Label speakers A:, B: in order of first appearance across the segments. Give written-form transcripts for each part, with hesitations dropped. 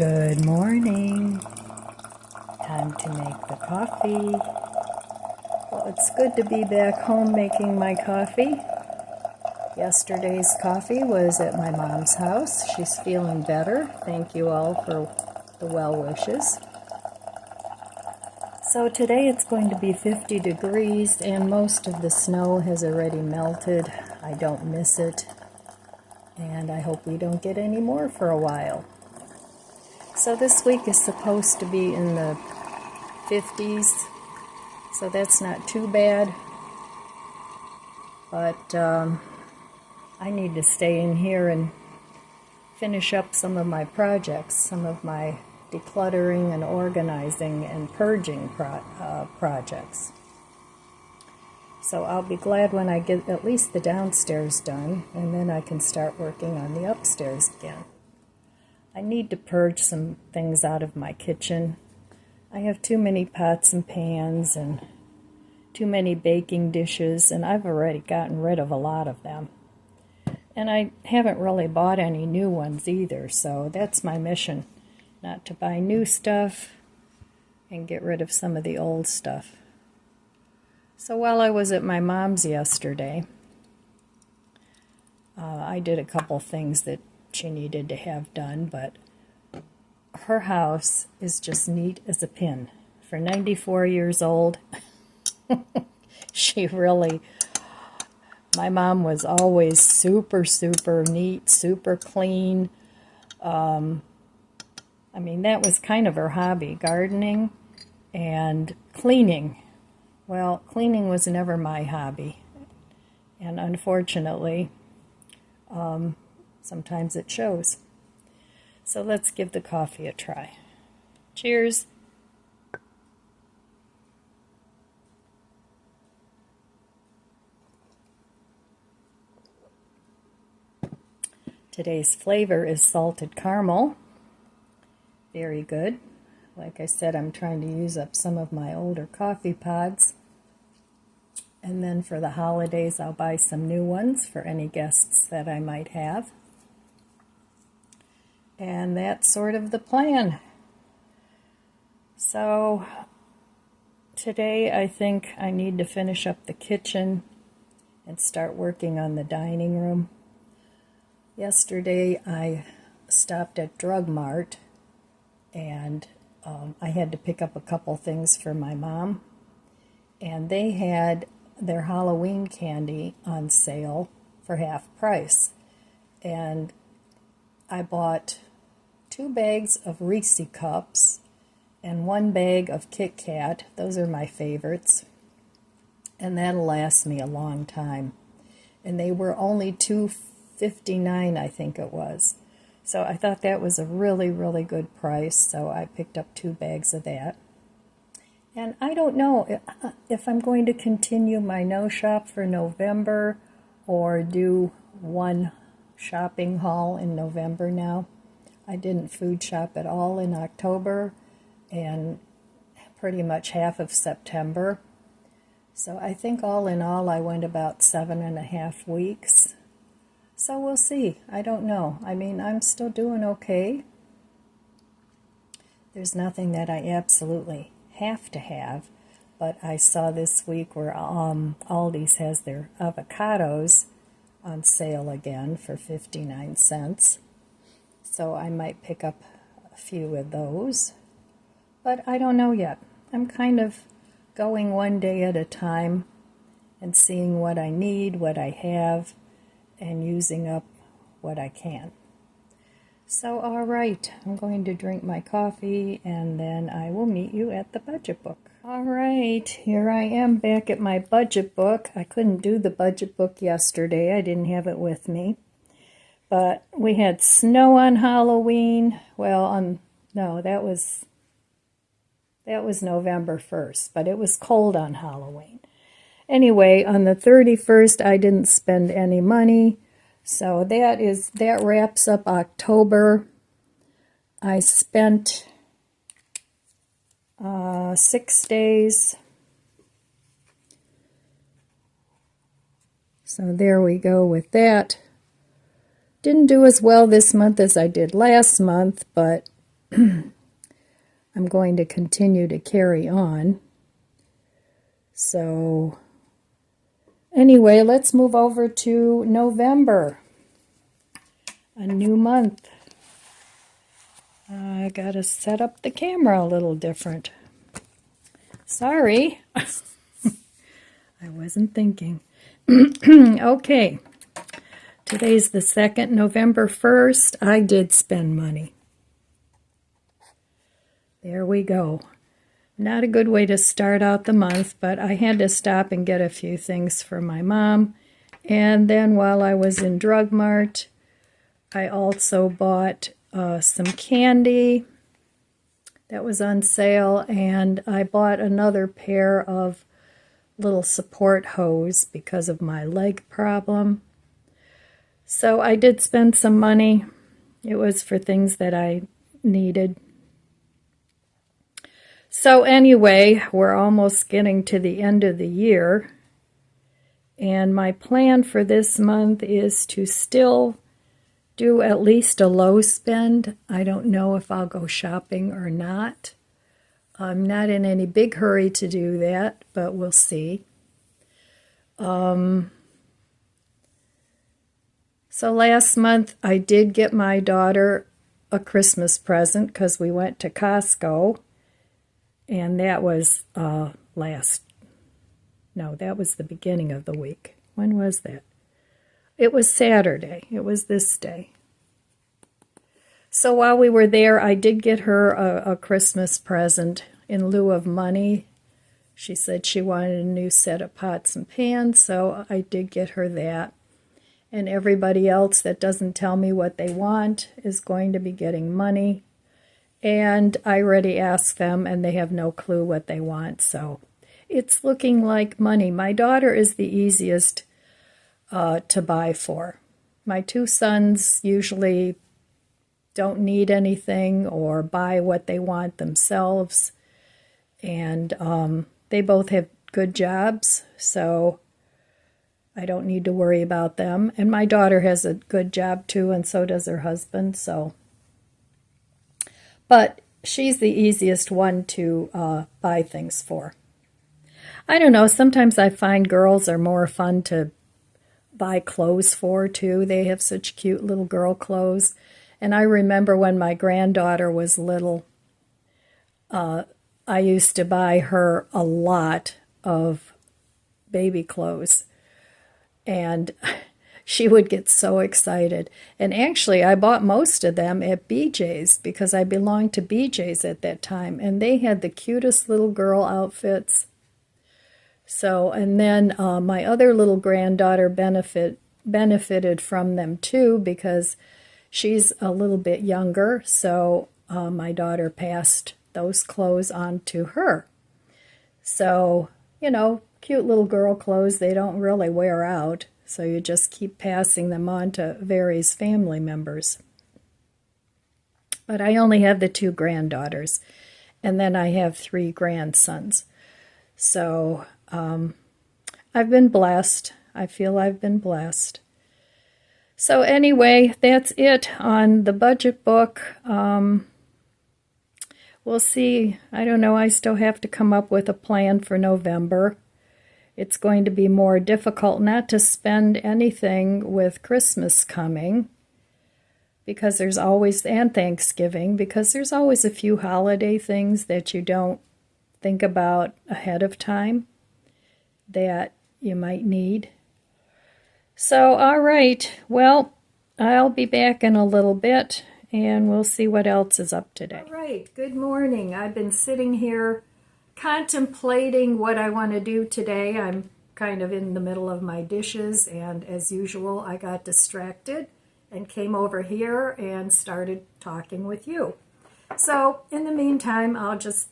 A: Good morning. Time to make the coffee. Well, it's good to be back home making my coffee. Yesterday's coffee was at my mom's house. She's feeling better. Thank you all for the well wishes. So today it's going to be 50 degrees and most of the snow has already melted. I don't miss it. And I hope we don't get any more for a while. So this week is supposed to be in the 50s, so that's not too bad. But I need to stay in here and finish up some of my projects, some of my decluttering and organizing and purging projects. So I'll be glad when I get at least the downstairs done, and then I can start working on the upstairs again. I need to purge some things out of my kitchen. I have too many pots and pans and too many baking dishes, and I've already gotten rid of a lot of them. And I haven't really bought any new ones either, so that's my mission, not to buy new stuff and get rid of some of the old stuff. So while I was at my mom's yesterday, I did a couple things that she needed to have done, but her house is just neat as a pin. For 94 years old, she really, my mom was always super neat, super clean. I mean, that was kind of her hobby, gardening and cleaning. Well, cleaning was never my hobby, and unfortunately, sometimes it shows. So let's give the coffee a try. Cheers. Today's flavor is salted caramel. Very good. Like I said, I'm trying to use up some of my older coffee pods. And then for the holidays, I'll buy some new ones for any guests that I might have. And that's sort of the plan. So today I think I need to finish up the kitchen and start working on the dining room. Yesterday I stopped at Drug Mart and I had to pick up a couple things for my mom. And they had their Halloween candy on sale for half price. And I bought 2 bags of Reese cups and 1 bag of Kit Kat. Those are my favorites. And that'll last me a long time. And they were only $2.59, I think it was. So I thought that was a really good price, so I picked up 2 bags of that. And I don't know if I'm going to continue my no shop for November or do one shopping haul in November now. I didn't food shop at all in October and pretty much half of September. So I think all in all I went about 7.5 weeks. So we'll see. I don't know. I mean, I'm still doing okay. There's nothing that I absolutely have to have, but I saw this week where Aldi's has their avocados on sale again for 59 cents. So I might pick up a few of those, but I don't know yet. I'm kind of going one day at a time and seeing what I need, what I have, and using up what I can. So, all right, I'm going to drink my coffee, and then I will meet you at the budget book. All right, here I am back at my budget book. I couldn't do the budget book yesterday. I didn't have it with me. But we had snow on Halloween. Well, no, that was November 1st, but it was cold on Halloween. Anyway, on the 31st, I didn't spend any money. So that wraps up October. I spent 6 days. So there we go with that. Didn't do as well this month as I did last month, but I'm going to continue to carry on. So anyway, let's move over to November, a new month. I gotta set up the camera a little different. Sorry, I wasn't thinking. Okay, today's the 2nd, November 1st. I did spend money. There we go. Not a good way to start out the month, but I had to stop and get a few things for my mom. And then while I was in Drug Mart, I also bought some candy that was on sale, and I bought another pair of little support hose because of my leg problem. So I did spend some money. It was for things that I needed. So anyway, we're almost getting to the end of the year, and my plan for this month is to still do at least a low spend. I don't know if I'll go shopping or not. I'm not in any big hurry to do that, but we'll see. So last month I did get my daughter a Christmas present because we went to Costco. And that was that was the beginning of the week. When was that? It was Saturday. It was this day. So while we were there, I did get her a Christmas present in lieu of money. She said she wanted a new set of pots and pans, so I did get her that. And everybody else that doesn't tell me what they want is going to be getting money. And I already asked them, and they have no clue what they want, so it's looking like money. My daughter is the easiest to buy for. My two sons usually don't need anything or buy what they want themselves, and they both have good jobs, so I don't need to worry about them. And my daughter has a good job too, and so does her husband, so... But she's the easiest one to buy things for. I don't know, sometimes I find girls are more fun to buy clothes for, too. They have such cute little girl clothes. And I remember when my granddaughter was little, I used to buy her a lot of baby clothes. And she would get so excited. And actually, I bought most of them at BJ's because I belonged to BJ's at that time. And they had the cutest little girl outfits. So, and then my other little granddaughter benefited from them too because she's a little bit younger. So my daughter passed those clothes on to her. So, you know, cute little girl clothes, they don't really wear out. So you just keep passing them on to various family members. But I only have the 2 granddaughters, and then I have 3 grandsons. So I've been blessed. I feel I've been blessed. So anyway, that's it on the budget book. We'll see. I don't know. I still have to come up with a plan for November. It's going to be more difficult not to spend anything with Christmas coming because there's always, and Thanksgiving, because there's always a few holiday things that you don't think about ahead of time that you might need. So, all right, well, I'll be back in a little bit and we'll see what else is up today. All right, good morning. I've been sitting here contemplating what I want to do today. I'm kind of in the middle of my dishes, and as usual, I got distracted and came over here and started talking with you. So in the meantime, I'll just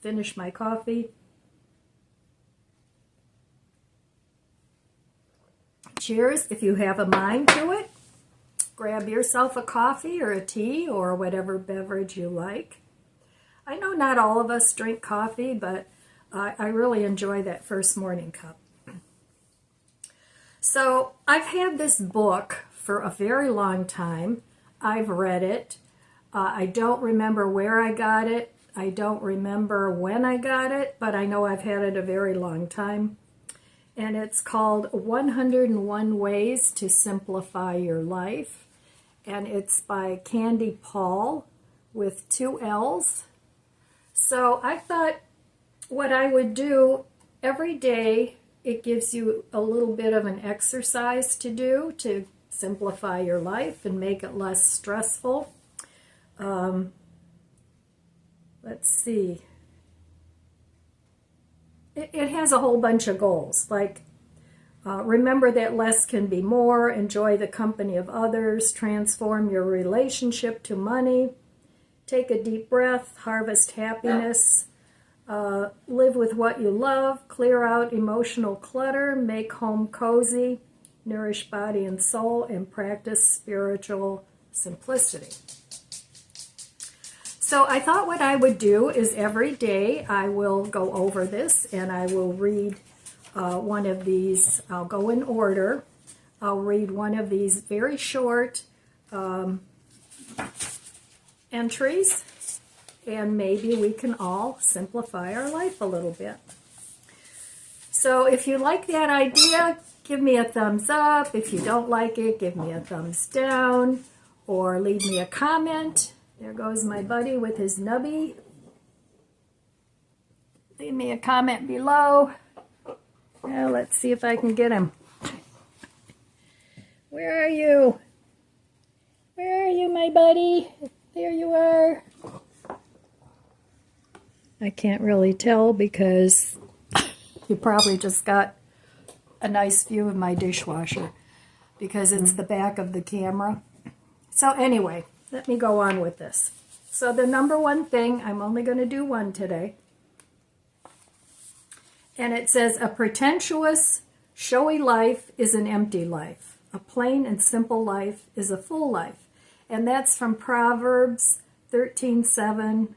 A: finish my coffee. Cheers if you have a mind to it. Grab yourself a coffee or a tea or whatever beverage you like. I know not all of us drink coffee, but I really enjoy that first morning cup. So I've had this book for a very long time. I've read it. I don't remember where I got it. I don't remember when I got it, but I know I've had it a very long time. And it's called 101 Ways to Simplify Your Life. And it's by Candy Paul with 2 L's. So I thought what I would do every day, it gives you a little bit of an exercise to do to simplify your life and make it less stressful. Let's see. It has a whole bunch of goals, like remember that less can be more, enjoy the company of others, transform your relationship to money, take a deep breath, harvest happiness, live with what you love, clear out emotional clutter, make home cozy, nourish body and soul, and practice spiritual simplicity. So I thought what I would do is every day I will go over this and I will read one of these. I'll go in order. I'll read one of these very short entries, and maybe we can all simplify our life a little bit. So if you like that idea, give me a thumbs up. If you don't like it, give me a thumbs down or leave me a comment. There goes my buddy with his nubby. Leave me a comment below. Now let's see if I can get him. Where are you? Where are you, my buddy? There you are. I can't really tell because you probably just got a nice view of my dishwasher because it's the back of the camera. So anyway, let me go on with this. So the number one thing, I'm only going to do one today. And it says, a pretentious, showy life is an empty life. A plain and simple life is a full life. And that's from Proverbs 13:7.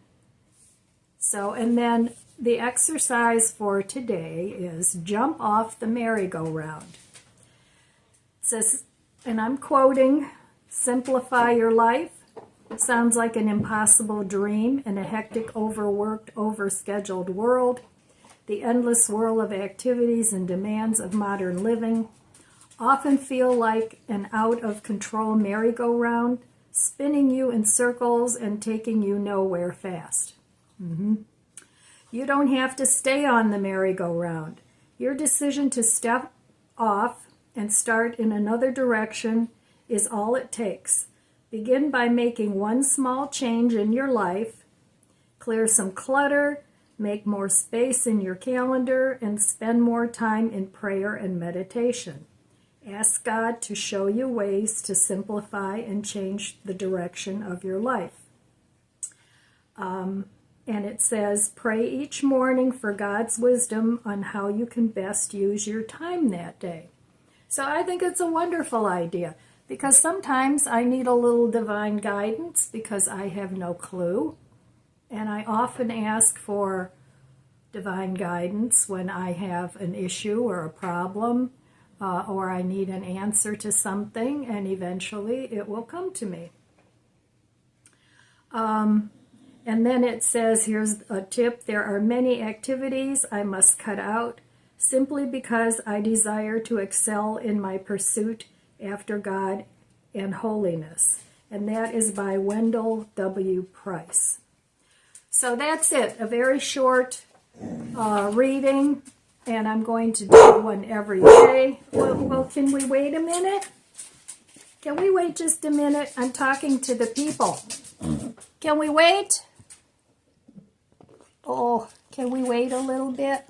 A: So, and then the exercise for today is jump off the merry-go-round. It says, and I'm quoting, simplify your life. Sounds like an impossible dream in a hectic, overworked, overscheduled world. The endless whirl of activities and demands of modern living often feel like an out-of-control merry-go-round, spinning you in circles and taking you nowhere fast. You don't have to stay on the merry-go-round. Your decision to step off and start in another direction is all it takes. Begin by making one small change in your life, clear some clutter, make more space in your calendar, and spend more time in prayer and meditation. Ask God to show you ways to simplify and change the direction of your life. And it says, pray each morning for God's wisdom on how you can best use your time that day. So I think it's a wonderful idea because sometimes I need a little divine guidance because I have no clue. And I often ask for divine guidance when I have an issue or a problem or I need an answer to something, and eventually it will come to me. And then it says, here's a tip, there are many activities I must cut out simply because I desire to excel in my pursuit after God and holiness. And that is by Wendell W. Price. So that's it, a very short reading, and I'm going to do one every day. Well, can we wait a minute? Can we wait just a minute? I'm talking to the people. Can we wait? Oh, can we wait a little bit?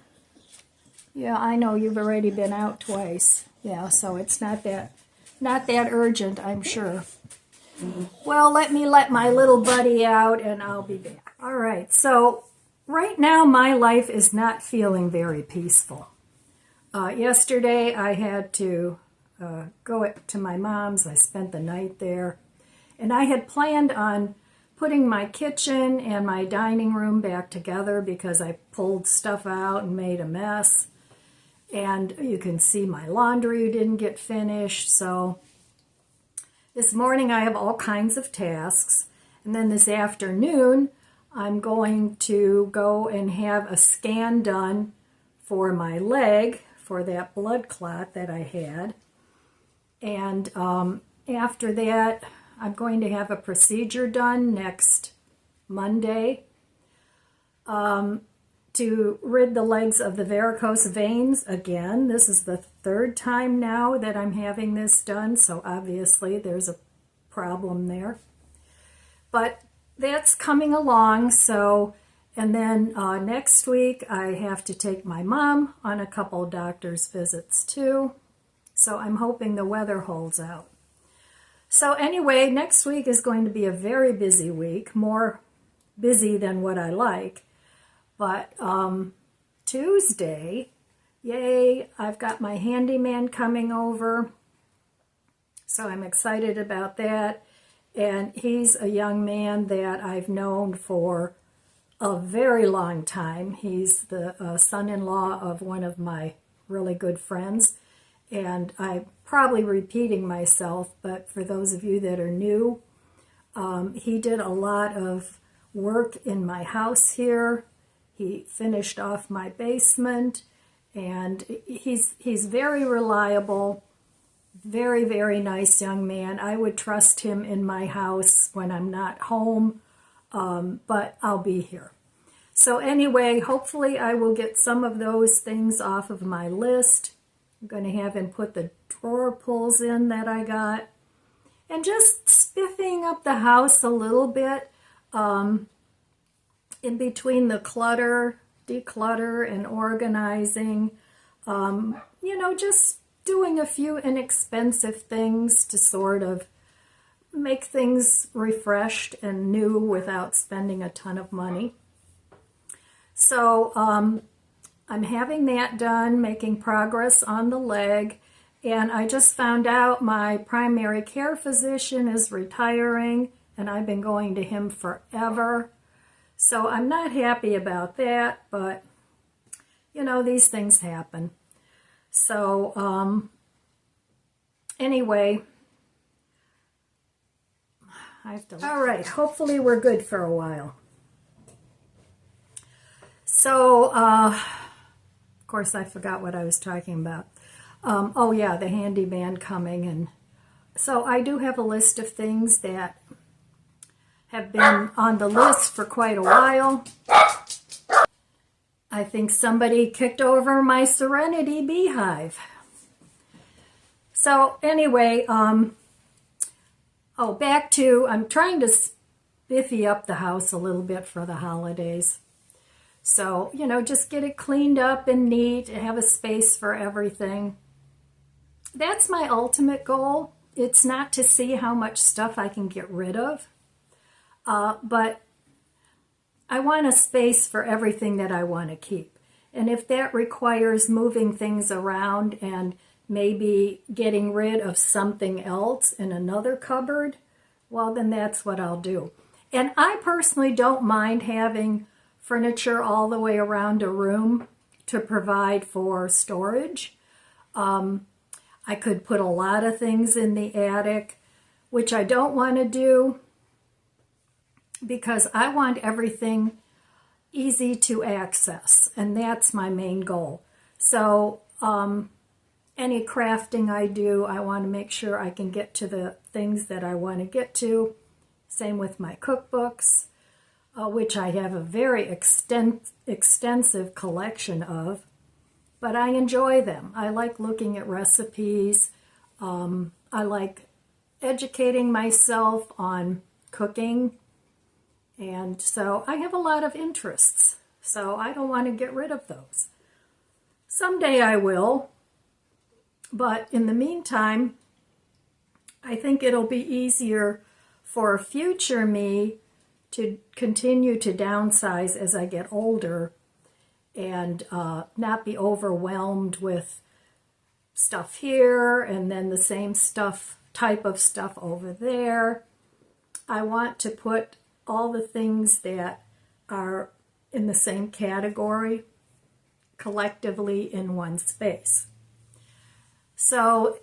A: Yeah, I know you've already been out twice. Yeah, so it's not that urgent, I'm sure. Well, let me let my little buddy out and I'll be back. All right, so right now my life is not feeling very peaceful. Yesterday I had to go to my mom's. I spent the night there. And I had planned on putting my kitchen and my dining room back together because I pulled stuff out and made a mess. And you can see my laundry didn't get finished. So this morning I have all kinds of tasks. And then this afternoon, I'm going to go and have a scan done for my leg, for that blood clot that I had. And after that, I'm going to have a procedure done next Monday to rid the legs of the varicose veins again. This is the third time now that I'm having this done, so obviously there's a problem there. But that's coming along, so, and then next week I have to take my mom on a couple doctor's visits too. So I'm hoping the weather holds out. So anyway, next week is going to be a very busy week, more busy than what I like. But Tuesday, yay, I've got my handyman coming over. So I'm excited about that. And he's a young man that I've known for a very long time. He's the son-in-law of one of my really good friends. And I'm probably repeating myself, but for those of you that are new, he did a lot of work in my house here. He finished off my basement, and he's very reliable, very, very nice young man. I would trust him in my house when I'm not home, but I'll be here. So anyway, hopefully I will get some of those things off of my list. I'm going to have him put the drawer pulls in that I got, and just spiffing up the house a little bit in between the clutter, declutter, and organizing. Just doing a few inexpensive things to sort of make things refreshed and new without spending a ton of money. So I'm having that done, making progress on the leg, and I just found out my primary care physician is retiring, and I've been going to him forever. So I'm not happy about that, but these things happen. So anyway, all right, hopefully we're good for a while. So, of course, I forgot what I was talking about. Oh yeah, the handyman coming. And so I do have a list of things that have been on the list for quite a while. I think somebody kicked over my Serenity beehive. So anyway, back to, I'm trying to spiffy up the house a little bit for the holidays. So, just get it cleaned up and neat, have a space for everything. That's my ultimate goal. It's not to see how much stuff I can get rid of, but I want a space for everything that I want to keep. And if that requires moving things around and maybe getting rid of something else in another cupboard, well, then that's what I'll do. And I personally don't mind having furniture all the way around a room to provide for storage. I could put a lot of things in the attic, which I don't want to do because I want everything easy to access, and that's my main goal. So any crafting I do, I want to make sure I can get to the things that I want to get to. Same with my cookbooks, which I have a very extensive collection of, but I enjoy them. I like looking at recipes. I like educating myself on cooking, and so I have a lot of interests, so I don't want to get rid of those. Someday I will, but in the meantime, I think it'll be easier for future me to continue to downsize as I get older and not be overwhelmed with stuff here and then the same type of stuff over there. I want to put all the things that are in the same category collectively in one space. So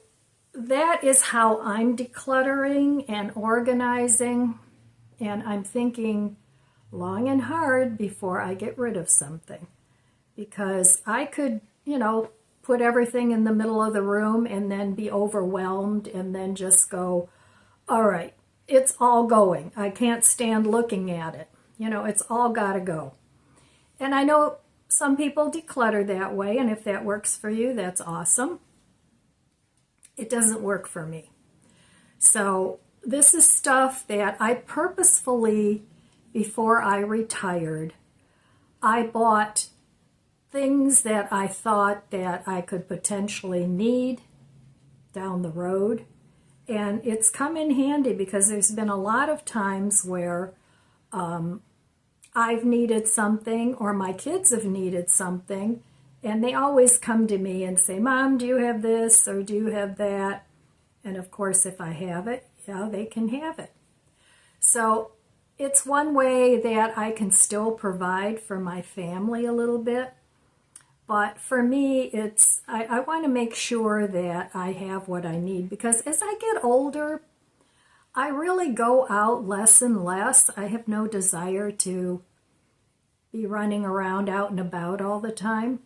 A: that is how I'm decluttering and organizing. And I'm thinking long and hard before I get rid of something. Because I could, put everything in the middle of the room and then be overwhelmed and then just go, all right, it's all going. I can't stand looking at it. It's all got to go. And I know some people declutter that way, and if that works for you, that's awesome. It doesn't work for me. So this is stuff that I purposefully, before I retired, I bought things that I thought that I could potentially need down the road. And it's come in handy because there's been a lot of times where I've needed something or my kids have needed something, and they always come to me and say, Mom, do you have this or do you have that? And of course, if I have it, yeah, they can have it. So it's one way that I can still provide for my family a little bit. But for me, I want to make sure that I have what I need, because as I get older, I really go out less and less. I have no desire to be running around out and about all the time.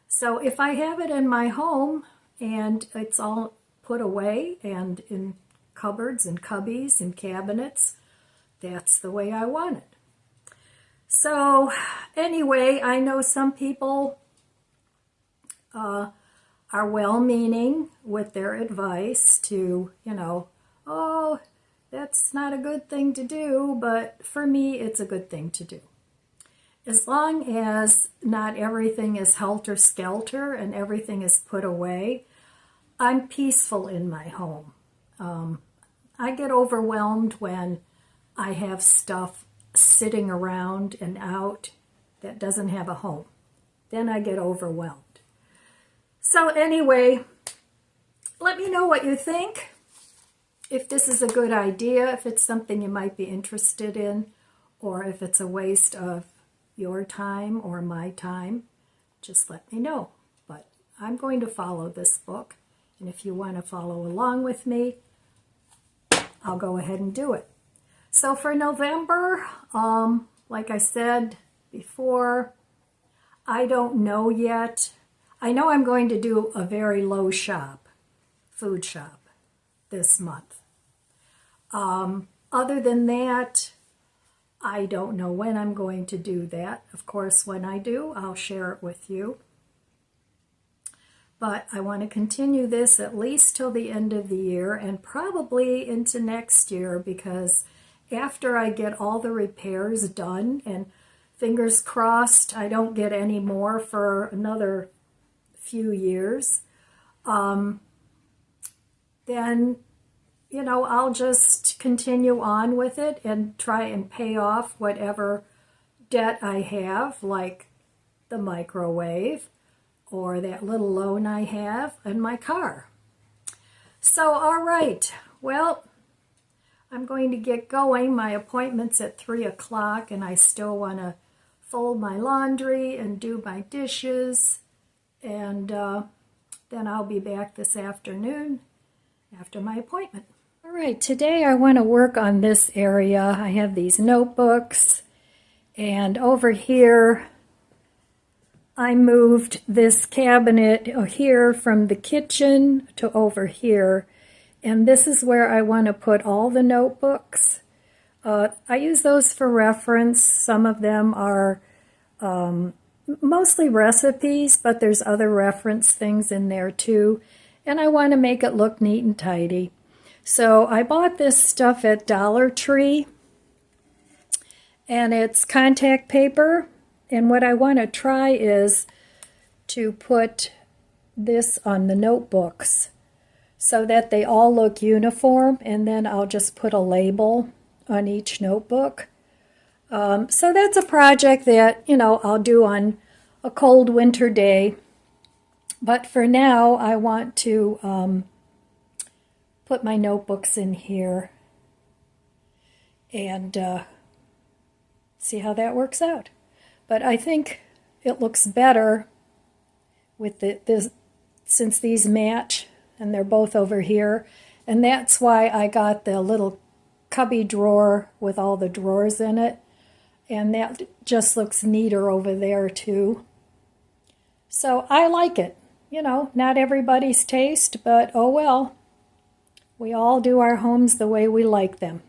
A: So if I have it in my home and it's all put away and in cupboards and cubbies and cabinets, that's the way I want it. So anyway, I know some people are well-meaning with their advice to, oh, that's not a good thing to do, but for me, it's a good thing to do. As long as not everything is helter-skelter and everything is put away, I'm peaceful in my home. I get overwhelmed when I have stuff sitting around and out that doesn't have a home. Then I get overwhelmed. So anyway, let me know what you think. If this is a good idea, if it's something you might be interested in, or if it's a waste of your time or my time, just let me know. But I'm going to follow this book, and if you want to follow along with me, I'll go ahead and do it. So for November, like I said before, I don't know yet. I know I'm going to do a very low food shop this month. Other than that, I don't know when I'm going to do that. Of course, when I do, I'll share it with you. But I want to continue this at least till the end of the year and probably into next year, because after I get all the repairs done, and fingers crossed I don't get any more for another few years, then, I'll just continue on with it and try and pay off whatever debt I have, like the microwave or that little loan I have in my car. So, all right, well, I'm going to get going. My appointment's at 3 o'clock, and I still want to fold my laundry and do my dishes, and then I'll be back this afternoon after my appointment. All right, today I want to work on this area. I have these notebooks, and over here I moved this cabinet here from the kitchen to over here, and this is where I want to put all the notebooks. I use those for reference. Some of them are mostly recipes, but there's other reference things in there too, and I want to make it look neat and tidy. So I bought this stuff at Dollar Tree, and it's contact paper, and what I want to try is to put this on the notebooks so that they all look uniform, and then I'll just put a label on each notebook. So that's a project that, I'll do on a cold winter day. But for now, I want to put my notebooks in here and see how that works out. But I think it looks better with since these match, and they're both over here. And that's why I got the little cubby drawer with all the drawers in it, and that just looks neater over there too. So I like it. You know, not everybody's taste, but oh well. We all do our homes the way we like them.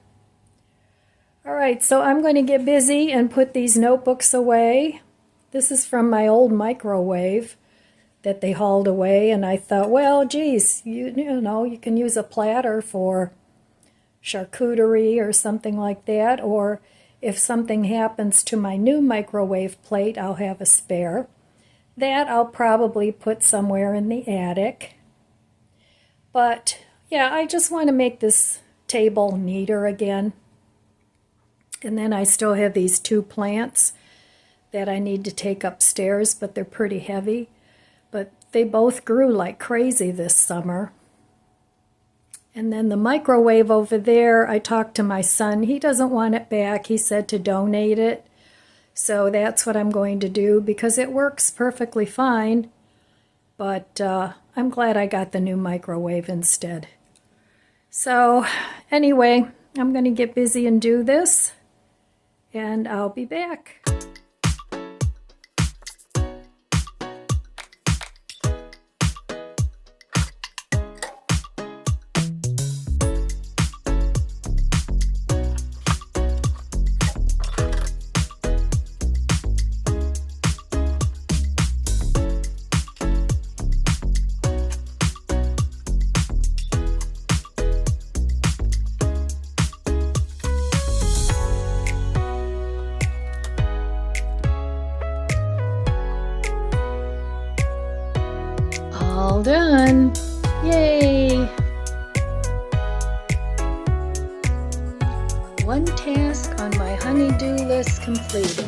A: All right, so I'm going to get busy and put these notebooks away. This is from my old microwave that they hauled away, and I thought, well, geez, you know, you can use a platter for charcuterie or something like that, or if something happens to my new microwave plate, I'll have a spare. That I'll probably put somewhere in the attic. But yeah, I just want to make this table neater again. And then I still have these 2 plants that I need to take upstairs, but they're pretty heavy. But they both grew like crazy this summer. And then the microwave over there, I talked to my son. He doesn't want it back. He said to donate it. So that's what I'm going to do because it works perfectly fine. But I'm glad I got the new microwave instead. So anyway, I'm going to get busy and do this. And I'll be back. All done. Yay! One task on my honey-do list completed.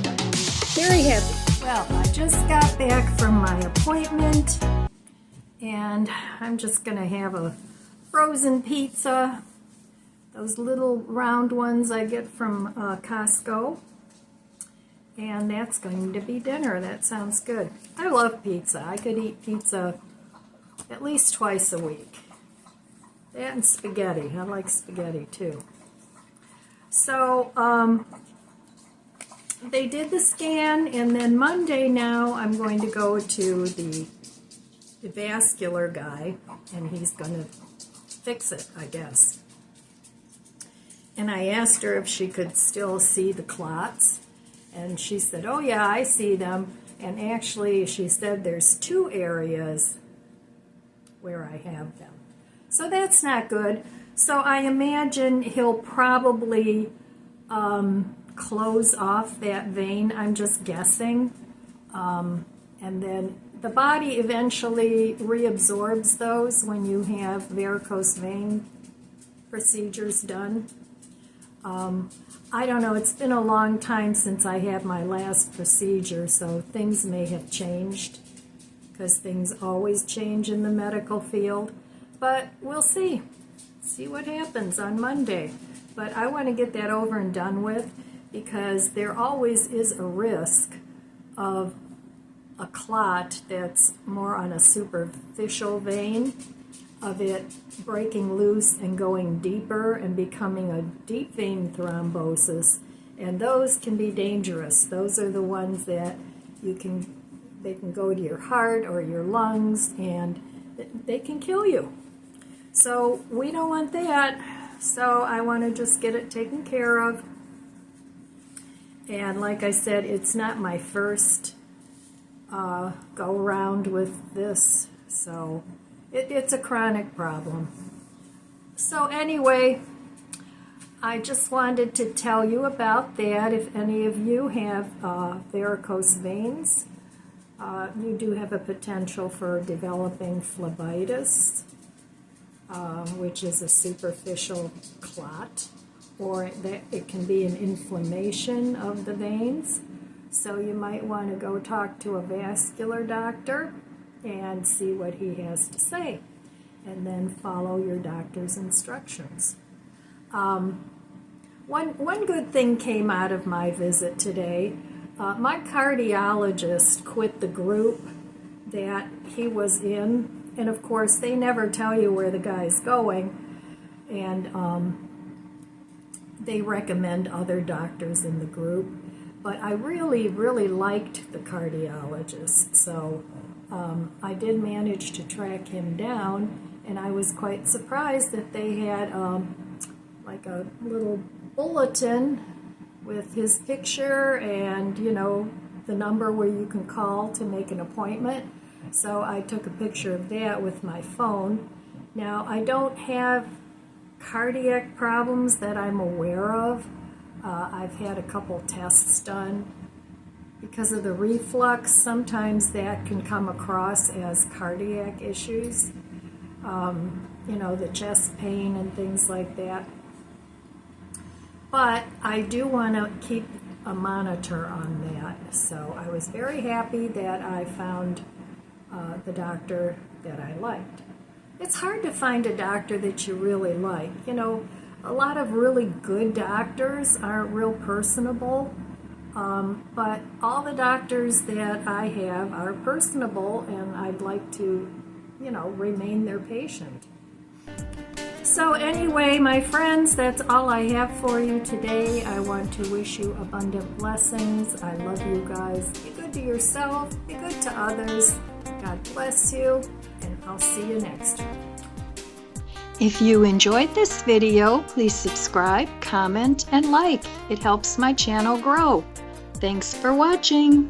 A: Very happy. Well, I just got back from my appointment and I'm just going to have a frozen pizza. Those little round ones I get from Costco. And that's going to be dinner. That sounds good. I love pizza. I could eat pizza at least twice a week. That and spaghetti. I like spaghetti too. So they did the scan, and then Monday now I'm going to go to the vascular guy, and he's going to fix it, I guess. And I asked her if she could still see the clots, and she said, oh yeah, I see them. And actually she said there's 2 areas where I have them. So that's not good. So I imagine he'll probably close off that vein. I'm just guessing. And then the body eventually reabsorbs those when you have varicose vein procedures done. I don't know, it's been a long time since I had my last procedure, so things may have changed, because things always change in the medical field. But we'll see. See what happens on Monday. But I want to get that over and done with, because there always is a risk of a clot that's more on a superficial vein, of it breaking loose and going deeper and becoming a deep vein thrombosis, and those can be dangerous. Those are the ones that they can go to your heart or your lungs, and they can kill you. So we don't want that. So I want to just get it taken care of. And like I said, it's not my first go around with this, so it's a chronic problem. So anyway, I just wanted to tell you about that. If any of you have varicose veins, you do have a potential for developing phlebitis, which is a superficial clot, or that it can be an inflammation of the veins. So you might want to go talk to a vascular doctor and see what he has to say, and then follow your doctor's instructions. One good thing came out of my visit today. My cardiologist quit the group that he was in, and of course they never tell you where the guy's going, and they recommend other doctors in the group. But I really, really liked the cardiologist, so I did manage to track him down, and I was quite surprised that they had like a little bulletin with his picture and, you know, the number where you can call to make an appointment. So I took a picture of that with my phone. Now, I don't have cardiac problems that I'm aware of. I've had a couple tests done. Because of the reflux, sometimes that can come across as cardiac issues. You know, the chest pain and things like that. But I do want to keep a monitor on that. So I was very happy that I found the doctor that I liked. It's hard to find a doctor that you really like. You know, a lot of really good doctors aren't real personable, but all the doctors that I have are personable, and I'd like to, you know, remain their patient. So anyway, my friends, that's all I have for you today. I want to wish you abundant blessings. I love you guys. Be good to yourself. Be good to others. God bless you, and I'll see you next time.
B: If you enjoyed this video, please subscribe, comment, and like. It helps my channel grow. Thanks for watching.